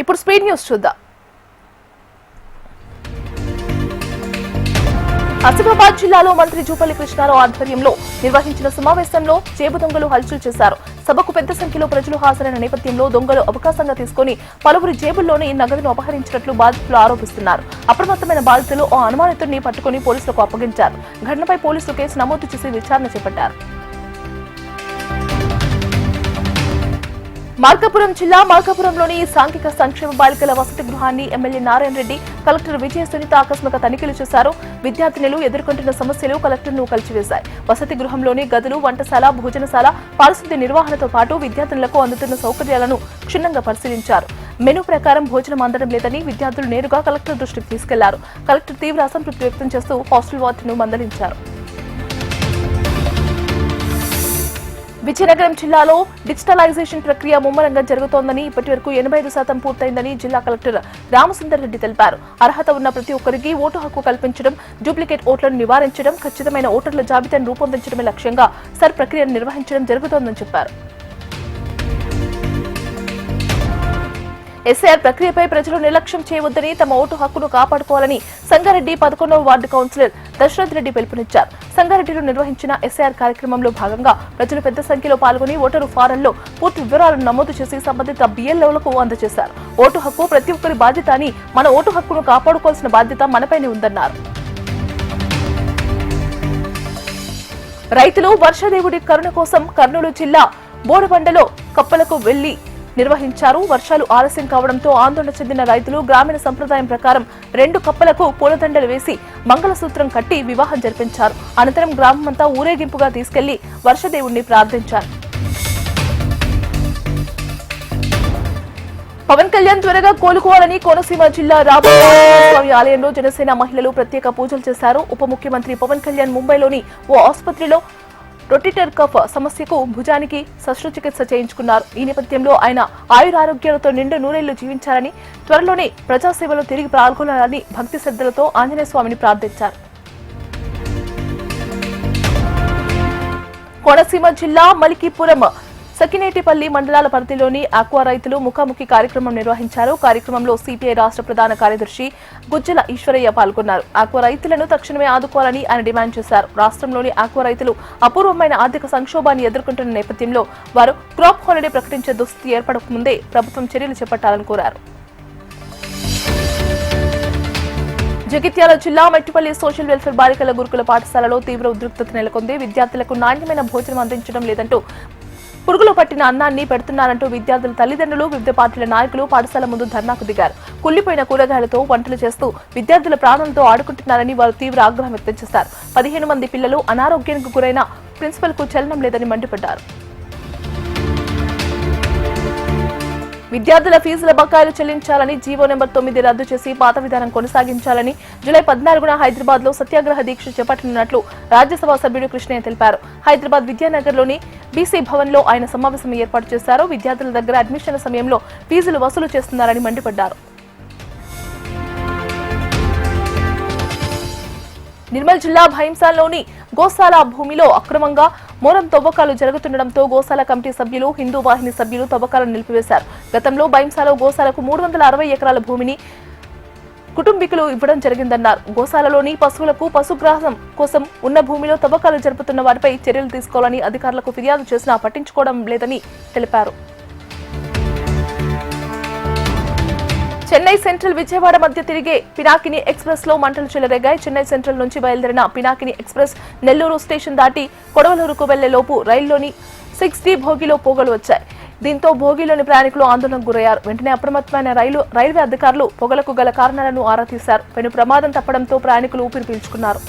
ఇప్పుడు speed news చూద్దాం. ఆసిఫాబాద్ జిల్లాలో మంత్రి జూపల్లి కృష్ణారావు ఆధ్వర్యంలో నిర్వహించిన సమావేశంలో జేబు దొంగలు హల్చల్ చేశారు. సభకు పెద్ద సంఖ్యలో ప్రజలు హాజరైన నేపథ్యంలో దొంగలు అవకాశంగా తీసుకుని పలువురి జేబుల్లోని నగదును అపహరించినట్లు బాధితులు ఆరోపిస్తున్నారు. అప్రమత్తమైన బాధితులు ఆ అనుమానితుడిని పట్టుకుని పోలీసులకు అప్పగించారు. ఘటనపై పోలీసులు కేసు నమోదు చేసి విచారణ చేపట్టారు. మార్కాపురం జిల్లా మార్కాపురంలోని సాంఘిక సంక్షేమ బాలికల వసతి గృహాన్ని ఎమ్మెల్యే నారాయణ రెడ్డి, కలెక్టర్ విజయ సునీత ఆకస్మిక తనిఖీలు చేశారు. విద్యార్థినులు ఎదుర్కొంటున్న సమస్యలు కలెక్టర్ను కలిసివేశాయి. వసతి గృహంలోని గదులు, వంటశాల, భోజనశాల, పారిశుద్ధ్య నిర్వహణతో పాటు విద్యార్థులకు అందుతున్న సౌకర్యాలను క్షుణ్ణంగా పరిశీలించారు. మెనూ ప్రకారం భోజనం అందడం లేదని విద్యార్థులు నేరుగా కలెక్టర్ దృష్టికి తీసుకెళ్లారు. కలెక్టర్ తీవ్ర అసంతృప్తి వ్యక్తం చేస్తూ హాస్టల్ వార్డును మందలించారు. విజయనగరం జిల్లాలో డిజిటలైజేషన్ ప్రక్రియ ముమ్మరంగా జరుగుతోందని, ఇప్పటి వరకు 85% పూర్తయిందని జిల్లా కలెక్టర్ రామసుందర్ రెడ్డి తెలిపారు. అర్హత ఉన్న ప్రతి ఒక్కరికి ఓటు హక్కు కల్పించడం, డూప్లికేట్ ఓట్లను నివారించడం, ఖచ్చితమైన ఓటర్ల జాబితాను రూపొందించడమే లక్ష్యంగా సర్ ప్రక్రియను నిర్వహించడం జరుగుతోందని చెప్పారు. ఎస్ఐఆర్ ప్రక్రియపై ప్రజలు నిర్లక్ష్యం చేయవద్దని, తమ ఓటు హక్కును కాపాడుకోవాలని సంగారెడ్డి 11వ వార్డు కౌన్సిలర్ దశరథ్ రెడ్డి పిలుపునిచ్చారు. సంగారెడ్డిలో నిర్వహించిన ఎస్ఐఆర్ కార్యక్రమంలో భాగంగా ప్రజలు పెద్ద సంఖ్యలో పాల్గొని ఓటరు ఫారంలో పూర్తి వివరాలను నమోదు చేసి సంబంధిత బిఎల్ఓలకు అందజేశారు. ఓటు హక్కు ప్రతి ఒక్కరి బాధ్యత అని, మన ఓటు హక్కును కాపాడుకోవాల్సిన బాధ్యత మనపైనే ఉందన్నారు. రైతులు వర్షదేవుడి కరుణ కోసం కర్నూలు జిల్లా బోడబండలో కప్పలకు వెళ్లి నిర్వహించారు. వర్షాలు ఆలస్యం కావడంతో ఆందోళన చెందిన రైతులు గ్రామీణ సంప్రదాయం ప్రకారం 2 కప్పలకు పూలదండలు వేసి మంగళసూత్రం కట్టి వివాహం జరిపించారు. అనంతరం గ్రామమంతా ఊరేగింపుగా తీసుకెళ్లి వర్షదేవుడిని ప్రార్థించారు. పవన్ కళ్యాణ్ త్వరగా కోలుకోవాలని కోనసీమ జిల్లా రాబోయే ఆలయంలో జనసేన మహిళలు ప్రత్యేక పూజలు చేశారు. ఉప ముఖ్యమంత్రి పవన్ కళ్యాణ్ ముంబైలోని ఓ ఆసుపత్రిలో రొటేటర్ కఫ్ సమస్యకు భుజానికి శస్త్రచికిత్స చేయించుకున్నారు. ఈ నేపథ్యంలో ఆయన ఆయురారోగ్యాలతో నిండు నూరేళ్లు జీవించాలని, త్వరలోనే ప్రజాసేవలో తిరిగి పాల్గొనాలని భక్తి శ్రద్ధలతో ఆంజనేయ స్వామిని ప్రార్థించారు. కోనసీమ జిల్లా మలికీపురం సకినేటిపల్లి మండలాల పరిధిలోని ఆక్వా రైతులు ముఖాముఖి కార్యక్రమం నిర్వహించారు. కార్యక్రమంలో సిపిఐ రాష్ట్ర ప్రధాన కార్యదర్శి గుజ్జల ఈశ్వరయ్య పాల్గొన్నారు. ఆక్వా రైతులను తక్షణమే ఆదుకోవాలని ఆయన డిమాండ్ చేశారు. రాష్ట్రంలోని ఆక్వా రైతులు అపూర్వమైన ఆర్థిక సంక్షోభాన్ని ఎదుర్కొంటున్న నేపథ్యంలో వారు క్రాప్ హాలిడే ప్రకటించే దుస్థితి ఏర్పడకముందే ప్రభుత్వం చర్యలు చేపట్టాలని కోరారు. జగిత్యాల జిల్లా మెట్టిపల్లి సోషల్ వెల్ఫేర్ బాలికల గురుకుల పాఠశాలలో తీవ్ర ఉద్రిక్తత నెలకొంది. విద్యార్థులకు నాణ్యమైన భోజనం అందించడం లేదంటూ, పురుగులు పట్టిన అన్నాన్ని పెడుతున్నారంటూ విద్యార్థుల తల్లిదండ్రులు, వివిధ పార్టీల నాయకులు పాఠశాల ముందు ధర్నాకు దిగారు. కుళ్లిపోయిన కూరగాయలతో వంటలు చేస్తూ విద్యార్థుల ప్రాణాలతో ఆడుకుంటున్నారని వారు తీవ్ర ఆగ్రహం వ్యక్తం చేశారు. 15 మంది పిల్లలు అనారోగ్యానికి గురైన ప్రిన్సిపల్ కు చలనం లేదని మండిపడ్డారు. విద్యార్థుల ఫీజుల బకాయిలు చెల్లించాలని, జీవో నెంబర్ 9 రద్దు చేసి పాత విధానం కొనసాగించాలని జూలై 14న హైదరాబాద్ లో సత్యాగ్రహ దీక్ష చేపట్టనున్నట్లు రాజ్యసభ సభ్యుడు కృష్ణయ్య తెలిపారు. హైదరాబాద్ విద్యానగర్లోని బీసీ భవన్ లో ఆయన సమావేశం ఏర్పాటు చేశారు. విద్యార్థుల దగ్గర అడ్మిషన్ల సమయంలో ఫీజులు వసూలు చేస్తున్నారని మండిపడ్డారు. నిర్మల్ జిల్లా భైంసాల్లోని గోశాల భూమిలో అక్రమంగా మోరం తవ్వకాలు జరుగుతుండటంతో గోశాల కమిటీ సభ్యులు, హిందూ వాహిని సభ్యులు తవ్వకాలను నిలిపివేశారు. గతంలో భైంసాలో గోశాలకు 360 ఎకరాల భూమిని కుటుంబీకులు ఇవ్వడం జరిగిందన్నారు. గోశాలలోని పశువులకు పశుగ్రాసం కోసం ఉన్న భూమిలో తవ్వకాలు జరుపుతున్న వారిపై చర్యలు తీసుకోవాలని అధికారులకు ఫిర్యాదు చేసినా పట్టించుకోవడం లేదని తెలిపారు. చెన్నై సెంట్రల్ విజయవాడ మధ్య తిరిగే పినాకిని ఎక్స్ప్రెస్ లో మంటలు చెలరేగాయి. చెన్నై సెంట్రల్ నుంచి బయలుదేరిన పినాకిని ఎక్స్ప్రెస్ నెల్లూరు స్టేషన్ దాటి కొడవలూరుకు వెళ్లే లోపు రైల్లోని 6D భోగిలో పొగలు వచ్చాయి. దీంతో భోగిలోని ప్రయాణికులు ఆందోళనకు గురయ్యారు. వెంటనే అప్రమత్తమైన రైల్వే అధికారులు పొగలకు గల కారణాలను ఆరా తీశారు. పెను ప్రమాదం తప్పడంతో ప్రయాణికులు ఊపిరి పీల్చుకున్నారు.